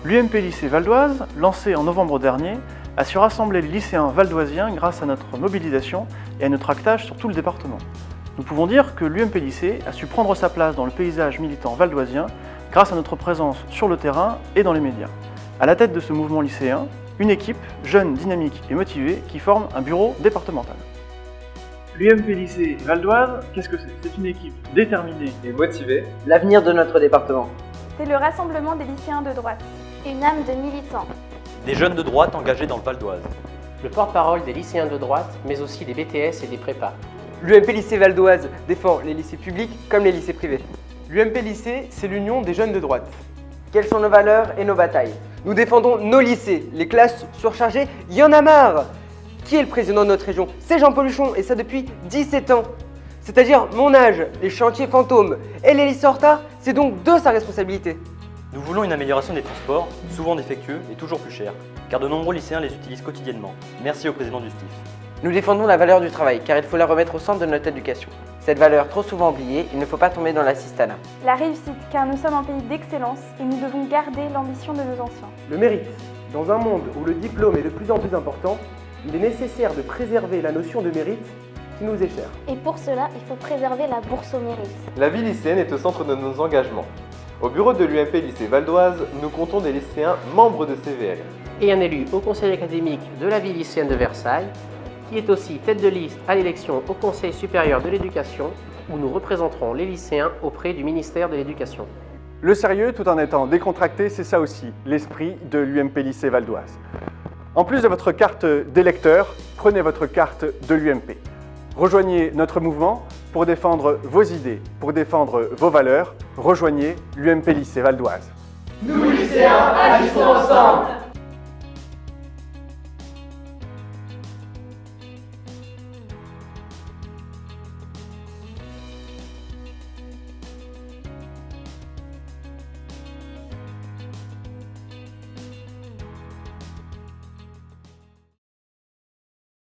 L'UMP Lycée Val-d'Oise, lancé en novembre dernier, a su rassembler les lycéens valdoisiens grâce à notre mobilisation et à notre actage sur tout le département. Nous pouvons dire que l'UMP Lycée a su prendre sa place dans le paysage militant valdoisien grâce à notre présence sur le terrain et dans les médias. À la tête de ce mouvement lycéen, une équipe jeune, dynamique et motivée qui forme un bureau départemental. L'UMP Lycée Val-d'Oise, qu'est-ce que c'est? C'est une équipe déterminée et motivée. L'avenir de notre département. C'est le rassemblement des lycéens de droite. Une âme de militant. Des jeunes de droite engagés dans le Val d'Oise. Le porte-parole des lycéens de droite, mais aussi des BTS et des prépas. L'UMP Lycée Val-d'Oise défend les lycées publics comme les lycées privés. L'UMP Lycée, c'est l'union des jeunes de droite. Quelles sont nos valeurs et nos batailles? Nous défendons nos lycées. Les classes surchargées, il y en a marre. Qui est le président de notre région? C'est Jean-Paul Huchon, et ça depuis 17 ans. C'est-à-dire mon âge, les chantiers fantômes et les lycées en retard, c'est donc de sa responsabilité. Nous voulons une amélioration des transports, souvent défectueux et toujours plus chers, car de nombreux lycéens les utilisent quotidiennement. Merci au président du STIF. Nous défendons la valeur du travail, car il faut la remettre au centre de notre éducation. Cette valeur trop souvent oubliée, il ne faut pas tomber dans l'assistanat. La réussite, car nous sommes un pays d'excellence et nous devons garder l'ambition de nos anciens. Le mérite. Dans un monde où le diplôme est de plus en plus important, il est nécessaire de préserver la notion de mérite qui nous est chère. Et pour cela, il faut préserver la bourse au mérite. La vie lycéenne est au centre de nos engagements. Au bureau de l'UMP Lycée Val-d'Oise, nous comptons des lycéens membres de CVL. Et un élu au conseil académique de la ville lycéenne de Versailles, qui est aussi tête de liste à l'élection au Conseil supérieur de l'éducation, où nous représenterons les lycéens auprès du ministère de l'Éducation. Le sérieux, tout en étant décontracté, c'est ça aussi, l'esprit de l'UMP Lycée Val-d'Oise. En plus de votre carte d'électeur, prenez votre carte de l'UMP. Rejoignez notre mouvement pour défendre vos idées, pour défendre vos valeurs. Rejoignez l'UMP Lycée Val-d'Oise. Nous lycéens, agissons ensemble!